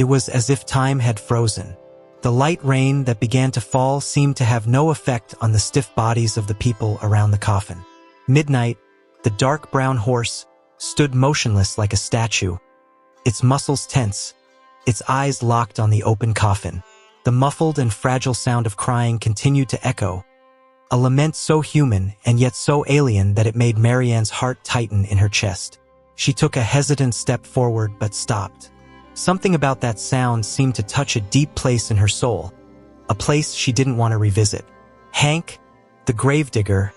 It was as if time had frozen. The light rain that began to fall seemed to have no effect on the stiff bodies of the people around the coffin. Midnight, the dark brown horse, stood motionless like a statue, its muscles tense, its eyes locked on the open coffin. The muffled and fragile sound of crying continued to echo, a lament so human and yet so alien that it made Marianne's heart tighten in her chest. She took a hesitant step forward but stopped. Something about that sound seemed to touch a deep place in her soul, a place she didn't want to revisit. Hank, the gravedigger,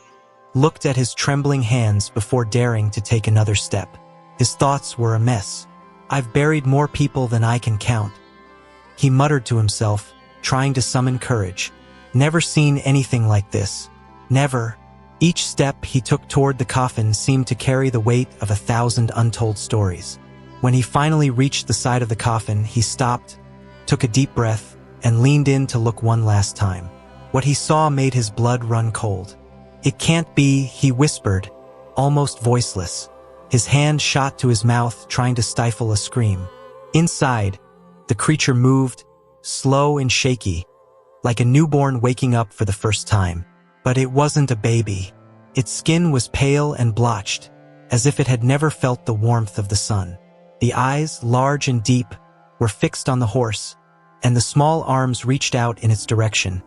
looked at his trembling hands before daring to take another step. His thoughts were a mess. "I've buried more people than I can count," he muttered to himself, trying to summon courage. Never seen anything like this. Never. Each step he took toward the coffin seemed to carry the weight of 1,000 untold stories. When he finally reached the side of the coffin, he stopped, took a deep breath, and leaned in to look one last time. What he saw made his blood run cold. "It can't be," he whispered, almost voiceless. His hand shot to his mouth, trying to stifle a scream. Inside, the creature moved, slow and shaky, like a newborn waking up for the first time. But it wasn't a baby. Its skin was pale and blotched, as if it had never felt the warmth of the sun. The eyes, large and deep, were fixed on the horse, and the small arms reached out in its direction,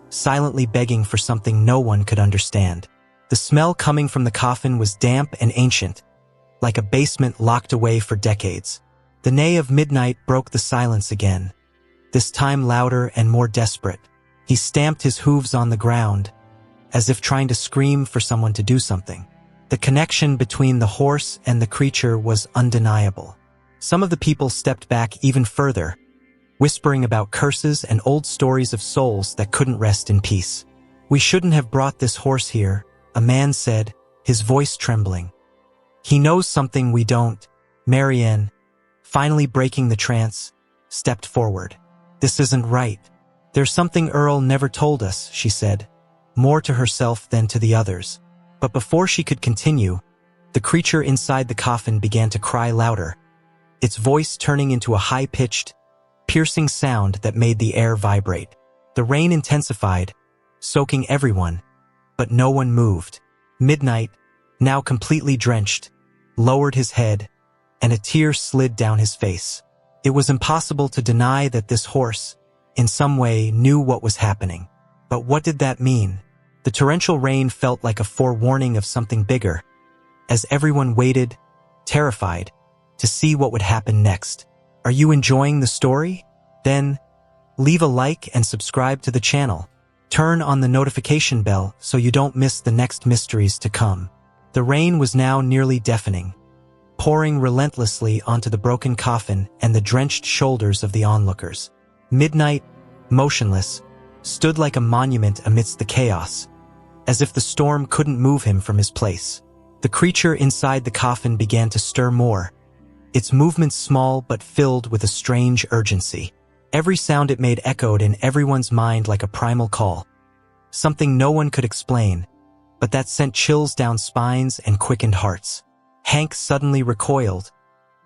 silently begging for something no one could understand. The smell coming from the coffin was damp and ancient, like a basement locked away for decades. The neigh of midnight broke the silence again, this time louder and more desperate. He stamped his hooves on the ground, as if trying to scream for someone to do something. The connection between the horse and the creature was undeniable. Some of the people stepped back even further, whispering about curses and old stories of souls that couldn't rest in peace. "We shouldn't have brought this horse here," a man said, his voice trembling. "He knows something we don't." Marianne, finally breaking the trance, stepped forward. "This isn't right. There's something Earl never told us," she said, more to herself than to the others. But before she could continue, the creature inside the coffin began to cry louder, its voice turning into a high-pitched, piercing sound that made the air vibrate. The rain intensified, soaking everyone, but no one moved. Midnight, now completely drenched, lowered his head, and a tear slid down his face. It was impossible to deny that this horse, in some way, knew what was happening. But what did that mean? The torrential rain felt like a forewarning of something bigger, as everyone waited, terrified, to see what would happen next. Are you enjoying the story? Then, leave a like and subscribe to the channel. Turn on the notification bell so you don't miss the next mysteries to come. The rain was now nearly deafening, pouring relentlessly onto the broken coffin and the drenched shoulders of the onlookers. Midnight, motionless, stood like a monument amidst the chaos, as if the storm couldn't move him from his place. The creature inside the coffin began to stir more, its movements small but filled with a strange urgency. Every sound it made echoed in everyone's mind like a primal call, something no one could explain, but that sent chills down spines and quickened hearts. Hank suddenly recoiled,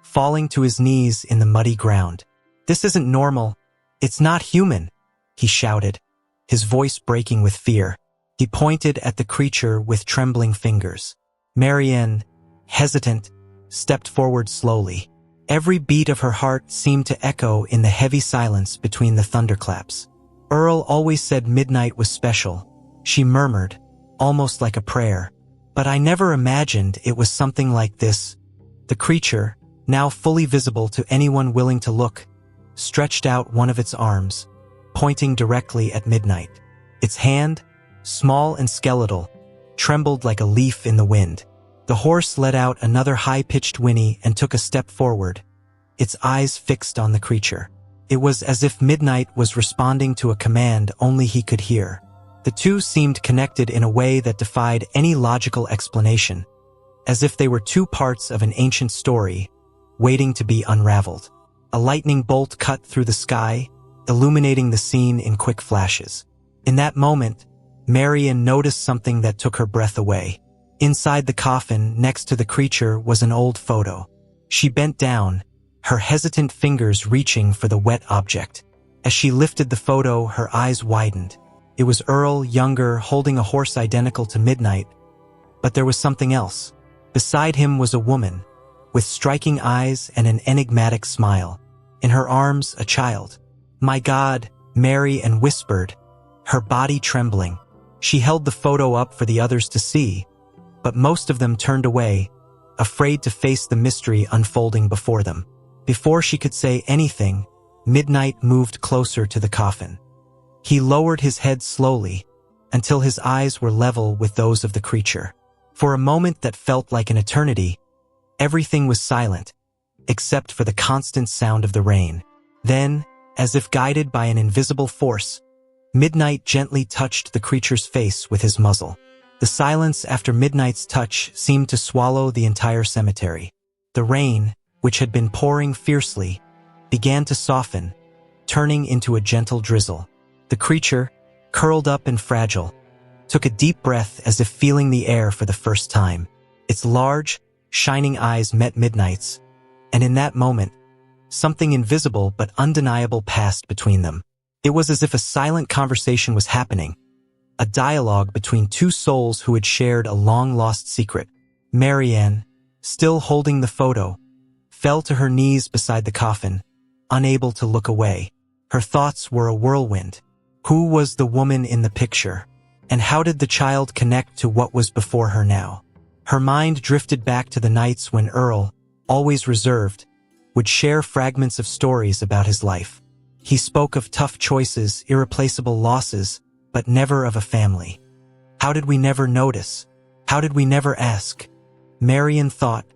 falling to his knees in the muddy ground. "This isn't normal. It's not human," he shouted, his voice breaking with fear. He pointed at the creature with trembling fingers. Marianne, hesitant, stepped forward slowly. Every beat of her heart seemed to echo in the heavy silence between the thunderclaps. "Earl always said midnight was special," she murmured, almost like a prayer. "But I never imagined it was something like this." The creature, now fully visible to anyone willing to look, stretched out one of its arms, pointing directly at midnight. Its hand, small and skeletal, trembled like a leaf in the wind. The horse let out another high-pitched whinny and took a step forward, its eyes fixed on the creature. It was as if midnight was responding to a command only he could hear. The two seemed connected in a way that defied any logical explanation, as if they were two parts of an ancient story, waiting to be unraveled. A lightning bolt cut through the sky, illuminating the scene in quick flashes. In that moment, Marianne noticed something that took her breath away. Inside the coffin, next to the creature, was an old photo. She bent down, her hesitant fingers reaching for the wet object. As she lifted the photo, her eyes widened. It was Earl, younger, holding a horse identical to Midnight, but there was something else. Beside him was a woman, with striking eyes and an enigmatic smile. In her arms, a child. "My God," Mary Ann whispered, her body trembling. She held the photo up for the others to see, but most of them turned away, afraid to face the mystery unfolding before them. Before she could say anything, Midnight moved closer to the coffin. He lowered his head slowly, until his eyes were level with those of the creature. For a moment that felt like an eternity, everything was silent, except for the constant sound of the rain. Then, as if guided by an invisible force, Midnight gently touched the creature's face with his muzzle. The silence after Midnight's touch seemed to swallow the entire cemetery. The rain, which had been pouring fiercely, began to soften, turning into a gentle drizzle. The creature, curled up and fragile, took a deep breath as if feeling the air for the first time. Its large, shining eyes met Midnight's, and in that moment, something invisible but undeniable passed between them. It was as if a silent conversation was happening, a dialogue between two souls who had shared a long-lost secret. Mary Ann, still holding the photo, fell to her knees beside the coffin, unable to look away. Her thoughts were a whirlwind. Who was the woman in the picture? And how did the child connect to what was before her now? Her mind drifted back to the nights when Earl, always reserved, would share fragments of stories about his life. He spoke of tough choices, irreplaceable losses, but never of a family. How did we never notice? How did we never ask? Mary Ann thought,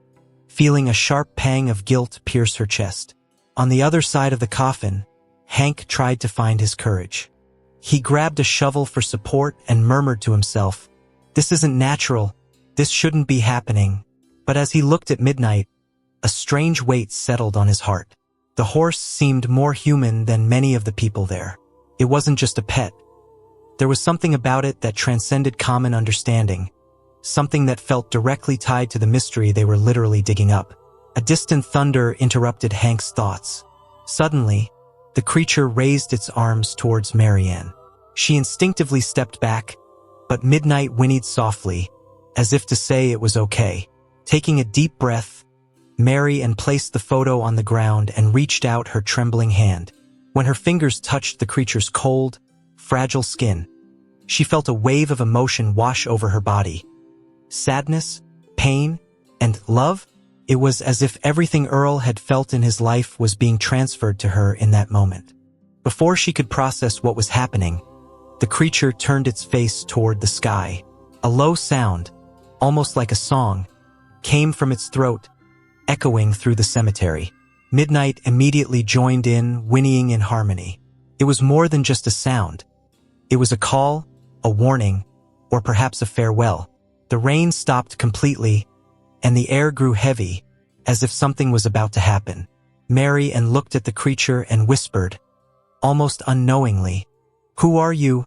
feeling a sharp pang of guilt pierce her chest. On the other side of the coffin, Hank tried to find his courage. He grabbed a shovel for support and murmured to himself, "This isn't natural. This shouldn't be happening." But as he looked at Midnight, a strange weight settled on his heart. The horse seemed more human than many of the people there. It wasn't just a pet. There was something about it that transcended common understanding, something that felt directly tied to the mystery they were literally digging up. A distant thunder interrupted Hank's thoughts. Suddenly, the creature raised its arms towards Mary Ann. She instinctively stepped back, but Midnight whinnied softly, as if to say it was okay. Taking a deep breath, Mary Ann placed the photo on the ground and reached out her trembling hand. When her fingers touched the creature's cold, fragile skin, she felt a wave of emotion wash over her body. Sadness, pain, and love. It was as if everything Earl had felt in his life was being transferred to her in that moment. Before she could process what was happening, the creature turned its face toward the sky. A low sound, almost like a song, came from its throat, echoing through the cemetery. Midnight immediately joined in, whinnying in harmony. It was more than just a sound. It was a call, a warning, or perhaps a farewell. The rain stopped completely, and the air grew heavy, as if something was about to happen. Mary Ann looked at the creature and whispered, almost unknowingly, "Who are you?"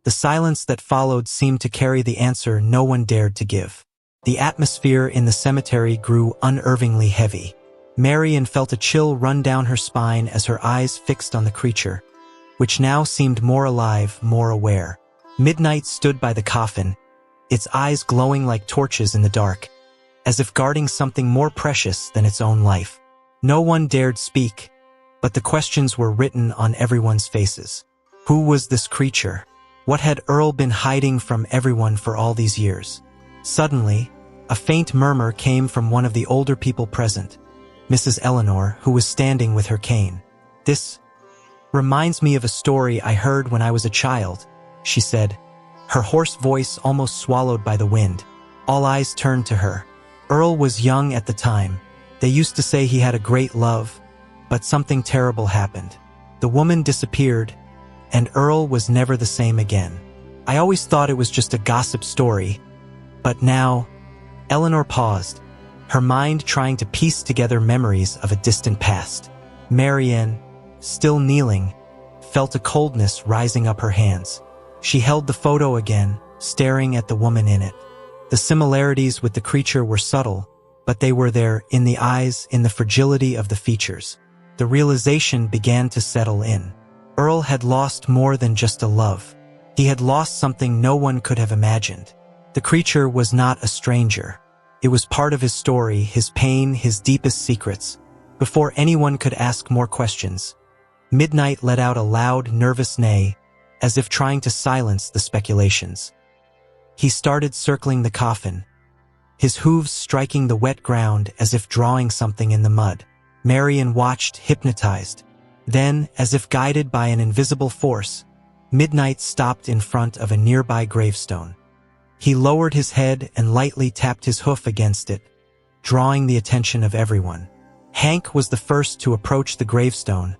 The silence that followed seemed to carry the answer no one dared to give. The atmosphere in the cemetery grew unnervingly heavy. Mary Ann felt a chill run down her spine as her eyes fixed on the creature, which now seemed more alive, more aware. Midnight stood by the coffin, its eyes glowing like torches in the dark, as if guarding something more precious than its own life. No one dared speak, but the questions were written on everyone's faces. Who was this creature? What had Earl been hiding from everyone for all these years? Suddenly, a faint murmur came from one of the older people present, Mrs. Eleanor, who was standing with her cane. "This reminds me of a story I heard when I was a child," she said, her hoarse voice almost swallowed by the wind. All eyes turned to her. Earl was young at the time. They used to say he had a great love, but something terrible happened. The woman disappeared, and Earl was never the same again. I always thought it was just a gossip story, but now... Eleanor paused, her mind trying to piece together memories of a distant past. Mary Ann, still kneeling, felt a coldness rising up her hands. She held the photo again, staring at the woman in it. The similarities with the creature were subtle, but they were there, in the eyes, in the fragility of the features. The realization began to settle in. Earl had lost more than just a love. He had lost something no one could have imagined. The creature was not a stranger. It was part of his story, his pain, his deepest secrets. Before anyone could ask more questions, Midnight let out a loud, nervous neigh, as if trying to silence the speculations. He started circling the coffin, his hooves striking the wet ground as if drawing something in the mud. Marian watched, hypnotized. Then, as if guided by an invisible force, Midnight stopped in front of a nearby gravestone. He lowered his head and lightly tapped his hoof against it, drawing the attention of everyone. Hank was the first to approach the gravestone,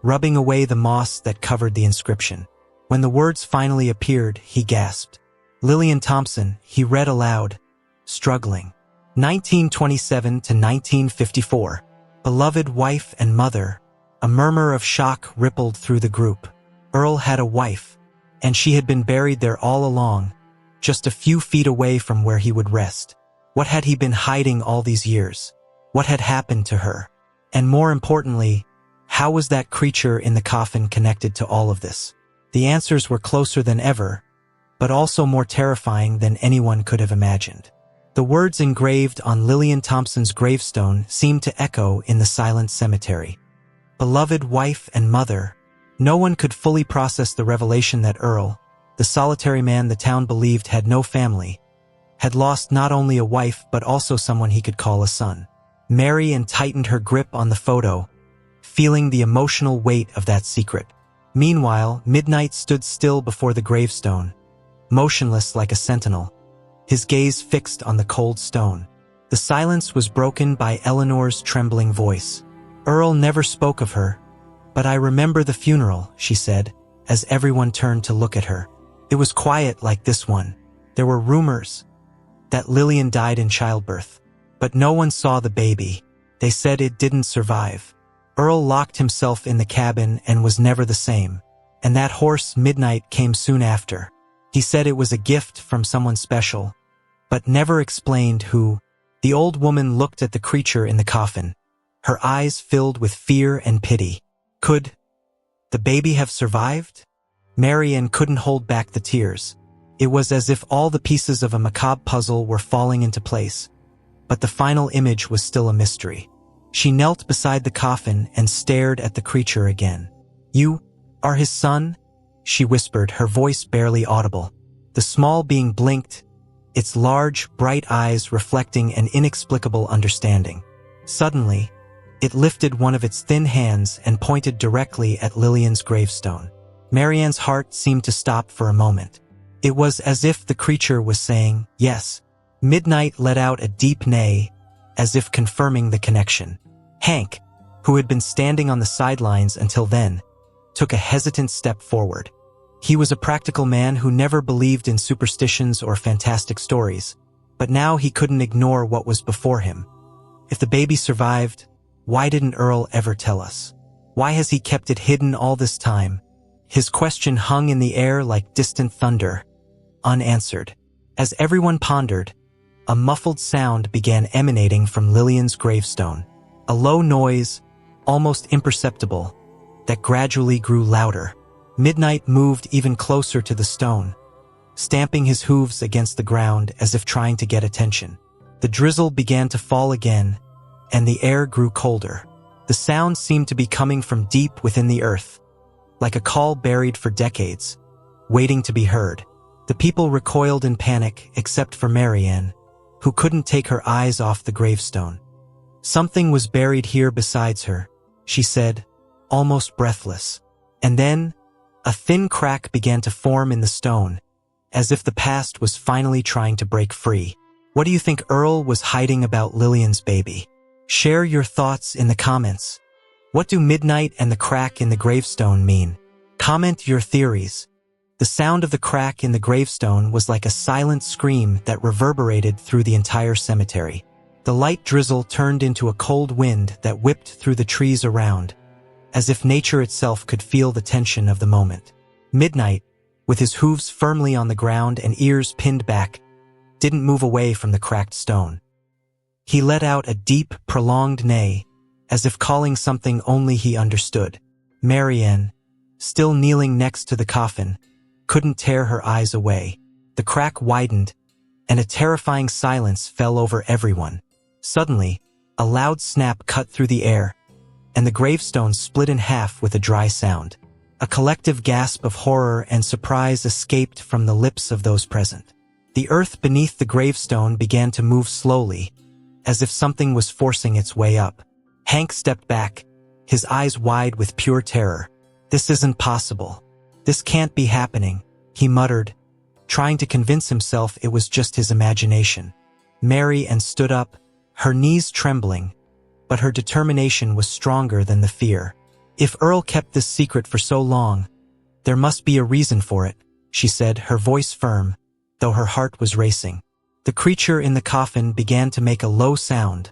rubbing away the moss that covered the inscription. When the words finally appeared, he gasped. Lillian Thompson, he read aloud, struggling. 1927 to 1954. Beloved wife and mother. A murmur of shock rippled through the group. Earl had a wife, and she had been buried there all along, just a few feet away from where he would rest. What had he been hiding all these years? What had happened to her? And more importantly, how was that creature in the coffin connected to all of this? The answers were closer than ever, but also more terrifying than anyone could have imagined. The words engraved on Lillian Thompson's gravestone seemed to echo in the silent cemetery. Beloved wife and mother. No one could fully process the revelation that Earl, the solitary man the town believed had no family, had lost not only a wife but also someone he could call a son. Marian tightened her grip on the photo, feeling the emotional weight of that secret. Meanwhile, Midnight stood still before the gravestone, motionless like a sentinel, his gaze fixed on the cold stone. The silence was broken by Eleanor's trembling voice. Earl never spoke of her, but I remember the funeral, she said, as everyone turned to look at her. It was quiet like this one. There were rumors that Lillian died in childbirth, but no one saw the baby. They said it didn't survive. Earl locked himself in the cabin and was never the same, and that horse Midnight came soon after. He said it was a gift from someone special, but never explained who. The old woman looked at the creature in the coffin, her eyes filled with fear and pity. Could the baby have survived? Marian couldn't hold back the tears. It was as if all the pieces of a macabre puzzle were falling into place, but the final image was still a mystery. She knelt beside the coffin and stared at the creature again. You are his son? She whispered, her voice barely audible. The small being blinked, its large, bright eyes reflecting an inexplicable understanding. Suddenly, it lifted one of its thin hands and pointed directly at Lillian's gravestone. Marianne's heart seemed to stop for a moment. It was as if the creature was saying, yes. Midnight let out a deep neigh, as if confirming the connection. Hank, who had been standing on the sidelines until then, took a hesitant step forward. He was a practical man who never believed in superstitions or fantastic stories, but now he couldn't ignore what was before him. If the baby survived, why didn't Earl ever tell us? Why has he kept it hidden all this time? His question hung in the air like distant thunder, unanswered. As everyone pondered, a muffled sound began emanating from Lillian's gravestone. A low noise, almost imperceptible, that gradually grew louder. Midnight moved even closer to the stone, stamping his hooves against the ground as if trying to get attention. The drizzle began to fall again, and the air grew colder. The sound seemed to be coming from deep within the earth, like a call buried for decades, waiting to be heard. The people recoiled in panic except for Marianne, who couldn't take her eyes off the gravestone. Something was buried here besides her, she said, almost breathless. And then, a thin crack began to form in the stone, as if the past was finally trying to break free. What do you think Earl was hiding about Lillian's baby? Share your thoughts in the comments. What do Midnight and the crack in the gravestone mean? Comment your theories. The sound of the crack in the gravestone was like a silent scream that reverberated through the entire cemetery. The light drizzle turned into a cold wind that whipped through the trees around, as if nature itself could feel the tension of the moment. Midnight, with his hooves firmly on the ground and ears pinned back, didn't move away from the cracked stone. He let out a deep, prolonged neigh, as if calling something only he understood. Marianne, still kneeling next to the coffin, couldn't tear her eyes away. The crack widened, and a terrifying silence fell over everyone. Suddenly, a loud snap cut through the air, and the gravestone split in half with a dry sound. A collective gasp of horror and surprise escaped from the lips of those present. The earth beneath the gravestone began to move slowly, as if something was forcing its way up. Hank stepped back, his eyes wide with pure terror. "This isn't possible. This can't be happening," he muttered, trying to convince himself it was just his imagination. Marianne stood up, her knees trembling, but her determination was stronger than the fear. "If Earl kept this secret for so long, there must be a reason for it," she said, her voice firm, though her heart was racing. The creature in the coffin began to make a low sound,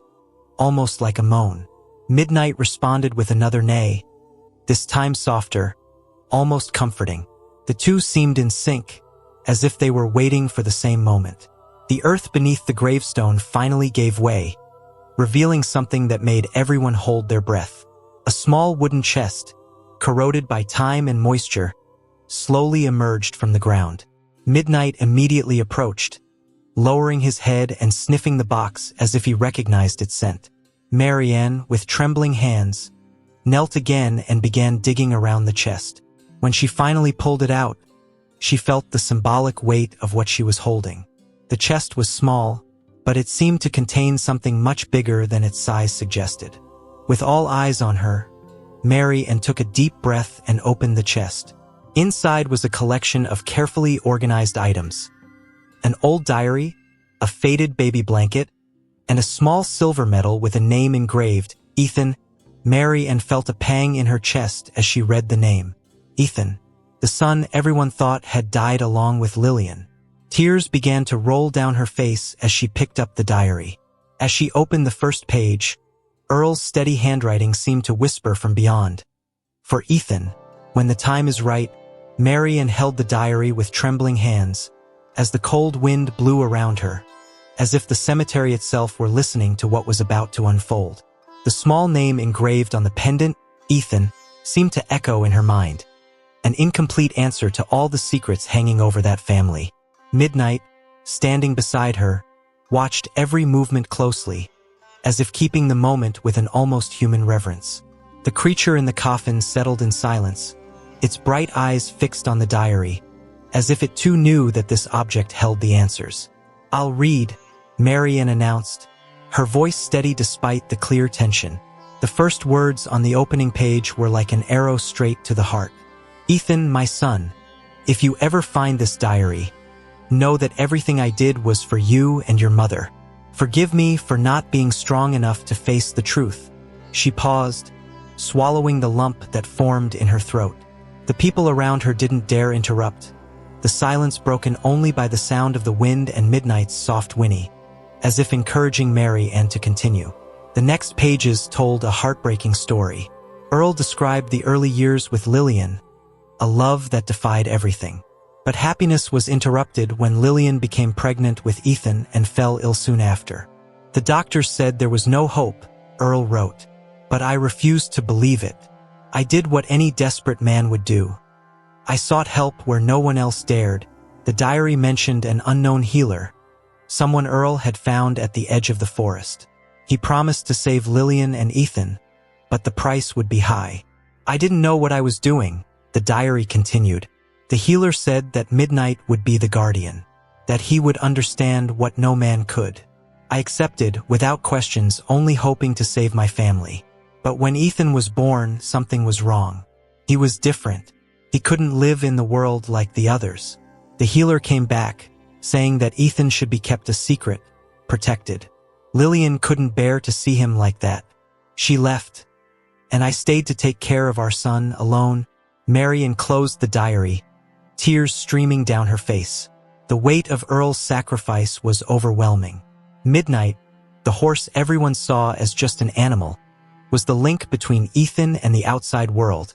almost like a moan. Midnight responded with another neigh, this time softer, almost comforting. The two seemed in sync, as if they were waiting for the same moment. The earth beneath the gravestone finally gave way, revealing something that made everyone hold their breath. A small wooden chest, corroded by time and moisture, slowly emerged from the ground. Midnight immediately approached, lowering his head and sniffing the box as if he recognized its scent. Marianne, with trembling hands, knelt again and began digging around the chest. When she finally pulled it out, she felt the symbolic weight of what she was holding. The chest was small, but it seemed to contain something much bigger than its size suggested. With all eyes on her, Marianne took a deep breath and opened the chest. Inside was a collection of carefully organized items: an old diary, a faded baby blanket, and a small silver medal with a name engraved, Ethan. Marianne felt a pang in her chest as she read the name. Ethan, the son everyone thought had died along with Lillian. Tears began to roll down her face as she picked up the diary. As she opened the first page, Earl's steady handwriting seemed to whisper from beyond. "For Ethan, when the time is right." Marianne held the diary with trembling hands, as the cold wind blew around her, as if the cemetery itself were listening to what was about to unfold. The small name engraved on the pendant, Ethan, seemed to echo in her mind, an incomplete answer to all the secrets hanging over that family. Midnight, standing beside her, watched every movement closely, as if keeping the moment with an almost human reverence. The creature in the coffin settled in silence, its bright eyes fixed on the diary, as if it too knew that this object held the answers. "I'll read," Marianne announced, her voice steady despite the clear tension. The first words on the opening page were like an arrow straight to the heart. "Ethan, my son, if you ever find this diary, know that everything I did was for you and your mother. Forgive me for not being strong enough to face the truth." She paused, swallowing the lump that formed in her throat. The people around her didn't dare interrupt, the silence broken only by the sound of the wind and Midnight's soft whinny, as if encouraging Marianne to continue. The next pages told a heartbreaking story. Earl described the early years with Lillian, a love that defied everything. But happiness was interrupted when Lillian became pregnant with Ethan and fell ill soon after. "The doctors said there was no hope," Earl wrote, "but I refused to believe it. I did what any desperate man would do. I sought help where no one else dared." The diary mentioned an unknown healer, someone Earl had found at the edge of the forest. He promised to save Lillian and Ethan, but the price would be high. "I didn't know what I was doing," the diary continued. "The healer said that Midnight would be the guardian, that he would understand what no man could. I accepted, without questions, only hoping to save my family. But when Ethan was born, something was wrong. He was different. He couldn't live in the world like the others." The healer came back, saying that Ethan should be kept a secret, protected. Lillian couldn't bear to see him like that. She left, and I stayed to take care of our son alone. Marianne closed the diary, tears streaming down her face. The weight of Earl's sacrifice was overwhelming. Midnight, the horse everyone saw as just an animal, was the link between Ethan and the outside world,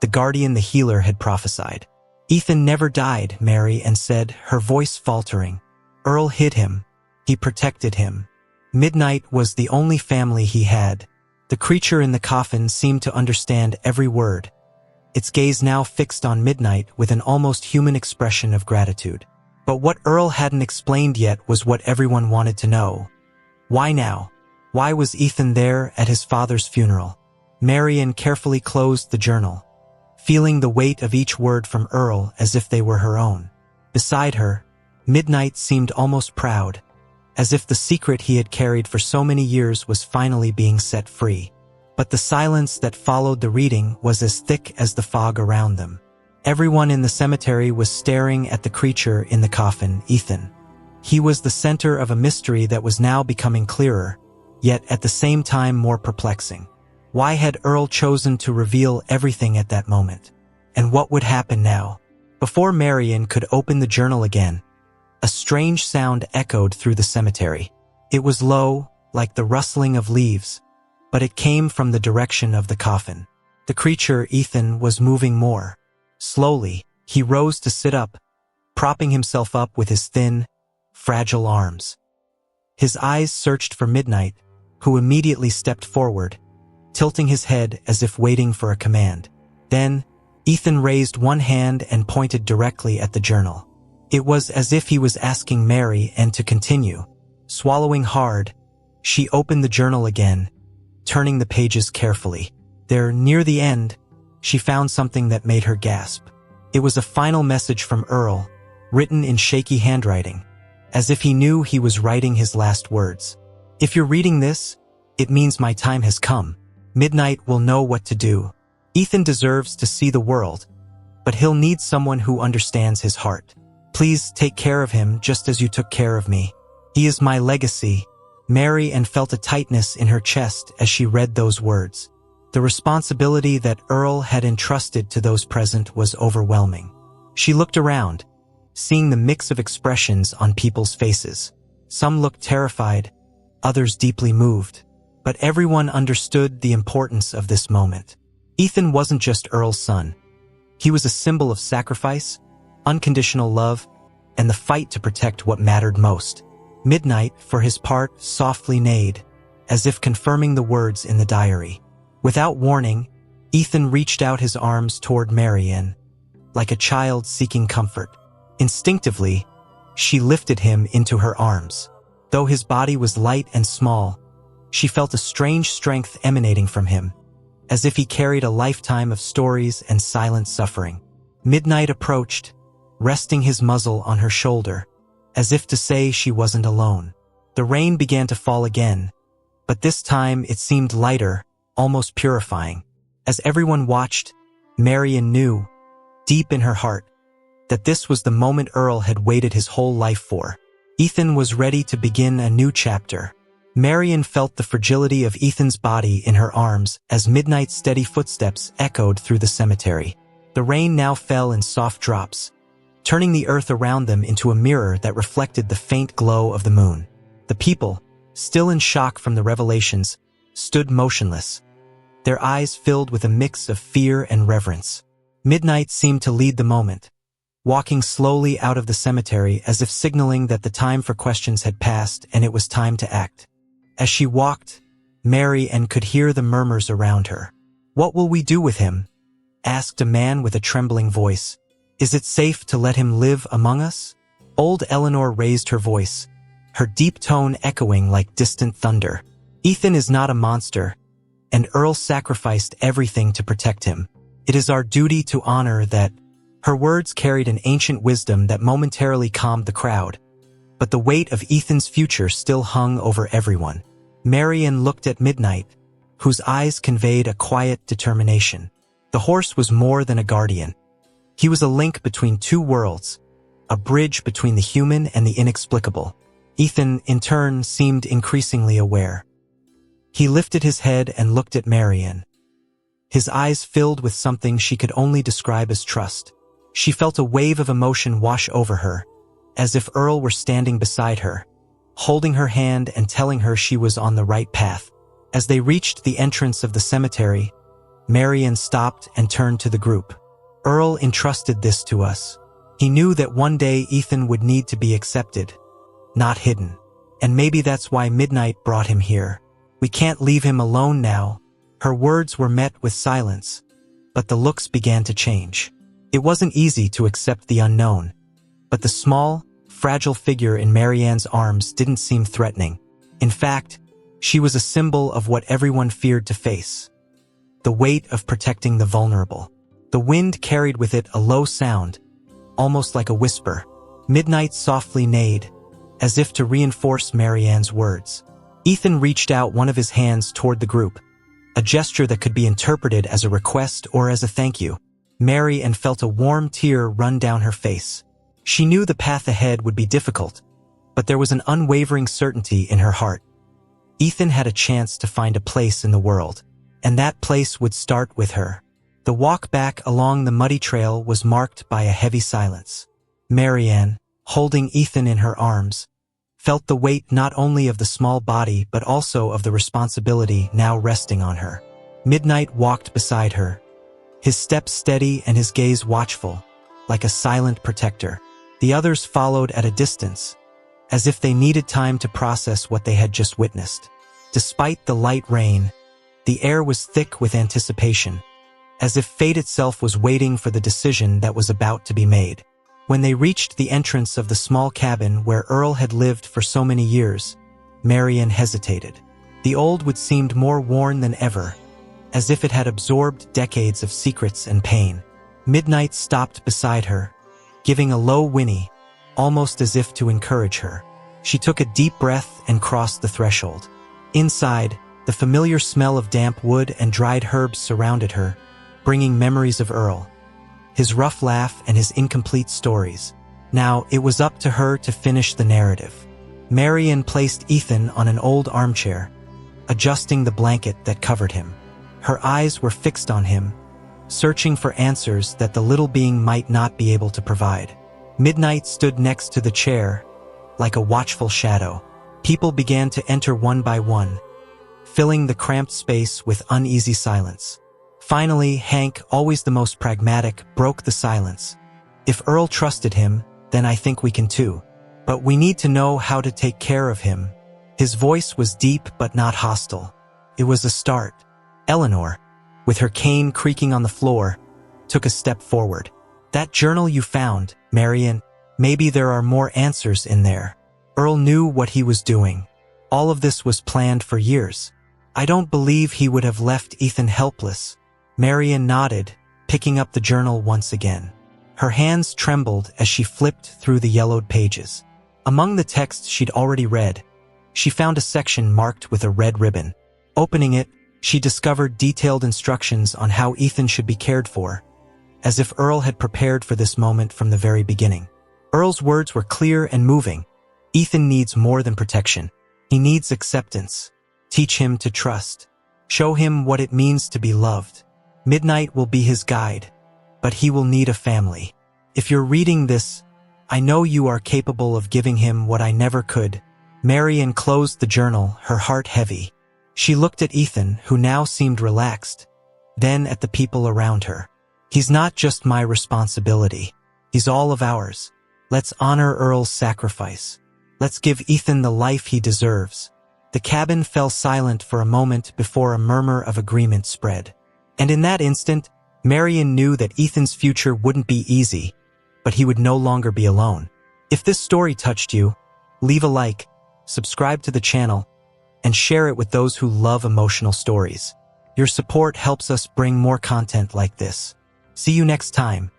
the guardian the healer had prophesied. "Ethan never died," Marianne said, her voice faltering. "Earl hid him. He protected him. Midnight was the only family he had. The creature in the coffin seemed to understand every word, its gaze now fixed on Midnight with an almost human expression of gratitude. But what Earl hadn't explained yet was what everyone wanted to know. Why now? Why was Ethan there at his father's funeral? Marian carefully closed the journal, feeling the weight of each word from Earl as if they were her own. Beside her, Midnight seemed almost proud, as if the secret he had carried for so many years was finally being set free. But the silence that followed the reading was as thick as the fog around them. Everyone in the cemetery was staring at the creature in the coffin, Ethan. He was the center of a mystery that was now becoming clearer, yet at the same time more perplexing. Why had Earl chosen to reveal everything at that moment? And what would happen now? Before Marian could open the journal again, a strange sound echoed through the cemetery. It was low, like the rustling of leaves, but it came from the direction of the coffin. The creature, Ethan, was moving more. Slowly, he rose to sit up, propping himself up with his thin, fragile arms. His eyes searched for Midnight, who immediately stepped forward, tilting his head as if waiting for a command. Then, Ethan raised one hand and pointed directly at the journal. It was as if he was asking Marian to continue. Swallowing hard, she opened the journal again, turning the pages carefully. There, near the end, she found something that made her gasp. It was a final message from Earl, written in shaky handwriting, as if he knew he was writing his last words. If you're reading this, it means my time has come. Midnight will know what to do. Ethan deserves to see the world, but he'll need someone who understands his heart. Please take care of him just as you took care of me. He is my legacy. Marian felt a tightness in her chest as she read those words. The responsibility that Earl had entrusted to those present was overwhelming. She looked around, seeing the mix of expressions on people's faces. Some looked terrified, others deeply moved, but everyone understood the importance of this moment. Ethan wasn't just Earl's son. He was a symbol of sacrifice, unconditional love, and the fight to protect what mattered most. Midnight, for his part, softly neighed, as if confirming the words in the diary. Without warning, Ethan reached out his arms toward Marian, like a child seeking comfort. Instinctively, she lifted him into her arms. Though his body was light and small, she felt a strange strength emanating from him, as if he carried a lifetime of stories and silent suffering. Midnight approached, resting his muzzle on her shoulder, as if to say she wasn't alone. The rain began to fall again, but this time it seemed lighter, almost purifying. As everyone watched, Marian knew, deep in her heart, that this was the moment Earl had waited his whole life for. Ethan was ready to begin a new chapter. Marian felt the fragility of Ethan's body in her arms as Midnight's steady footsteps echoed through the cemetery. The rain now fell in soft drops, turning the earth around them into a mirror that reflected the faint glow of the moon. The people, still in shock from the revelations, stood motionless, their eyes filled with a mix of fear and reverence. Midnight seemed to lead the moment, walking slowly out of the cemetery as if signaling that the time for questions had passed and it was time to act. As she walked, Marian could hear the murmurs around her. "What will we do with him?" asked a man with a trembling voice. "Is it safe to let him live among us?" Old Eleanor raised her voice, her deep tone echoing like distant thunder. "Ethan is not a monster, and Earl sacrificed everything to protect him. It is our duty to honor that." Her words carried an ancient wisdom that momentarily calmed the crowd, but the weight of Ethan's future still hung over everyone. Marian looked at Midnight, whose eyes conveyed a quiet determination. The horse was more than a guardian. He was a link between two worlds, a bridge between the human and the inexplicable. Ethan, in turn, seemed increasingly aware. He lifted his head and looked at Marian, his eyes filled with something she could only describe as trust. She felt a wave of emotion wash over her, as if Earl were standing beside her, holding her hand and telling her she was on the right path. As they reached the entrance of the cemetery, Marian stopped and turned to the group. "Earl entrusted this to us. He knew that one day Ethan would need to be accepted, not hidden. And maybe that's why midnight brought him here. We can't leave him alone now. Her words were met with silence, but the looks began to change. It wasn't easy to accept the unknown, but the small, fragile figure in Marianne's arms didn't seem threatening. In fact, she was a symbol of what everyone feared to face: the weight of protecting the vulnerable. The wind carried with it a low sound, almost like a whisper. Midnight softly neighed, as if to reinforce Marianne's words. Ethan reached out one of his hands toward the group, a gesture that could be interpreted as a request or as a thank you. Marianne felt a warm tear run down her face. She knew the path ahead would be difficult, but there was an unwavering certainty in her heart. Ethan had a chance to find a place in the world, and that place would start with her. The walk back along the muddy trail was marked by a heavy silence. Marianne, holding Ethan in her arms, felt the weight not only of the small body but also of the responsibility now resting on her. Midnight walked beside her, his steps steady and his gaze watchful, like a silent protector. The others followed at a distance, as if they needed time to process what they had just witnessed. Despite the light rain, the air was thick with anticipation, as if fate itself was waiting for the decision that was about to be made. When they reached the entrance of the small cabin where Earl had lived for so many years, Marianne hesitated. The old wood seemed more worn than ever, as if it had absorbed decades of secrets and pain. Midnight stopped beside her, giving a low whinny, almost as if to encourage her. She took a deep breath and crossed the threshold. Inside, the familiar smell of damp wood and dried herbs surrounded her, bringing memories of Earl, his rough laugh and his incomplete stories. Now, it was up to her to finish the narrative. Marianne placed Ethan on an old armchair, adjusting the blanket that covered him. Her eyes were fixed on him, searching for answers that the little being might not be able to provide. Midnight stood next to the chair, like a watchful shadow. People began to enter one by one, filling the cramped space with uneasy silence. Finally, Hank, always the most pragmatic, broke the silence. If Earl trusted him, then I think we can too. But we need to know how to take care of him. His voice was deep but not hostile. It was a start. Eleanor, with her cane creaking on the floor, took a step forward. That journal you found, Marianne, maybe there are more answers in there. Earl knew what he was doing. All of this was planned for years. I don't believe he would have left Ethan helpless. Marianne nodded, picking up the journal once again. Her hands trembled as she flipped through the yellowed pages. Among the texts she'd already read, she found a section marked with a red ribbon. Opening it, she discovered detailed instructions on how Ethan should be cared for, as if Earl had prepared for this moment from the very beginning. Earl's words were clear and moving. Ethan needs more than protection. He needs acceptance. Teach him to trust. Show him what it means to be loved. Midnight will be his guide, but he will need a family. If you're reading this, I know you are capable of giving him what I never could. Marianne closed the journal, her heart heavy. She looked at Ethan, who now seemed relaxed, then at the people around her. He's not just my responsibility. He's all of ours. Let's honor Earl's sacrifice. Let's give Ethan the life he deserves. The cabin fell silent for a moment before a murmur of agreement spread. And in that instant, Marianne knew that Ethan's future wouldn't be easy, but he would no longer be alone. If this story touched you, leave a like, subscribe to the channel, and share it with those who love emotional stories. Your support helps us bring more content like this. See you next time.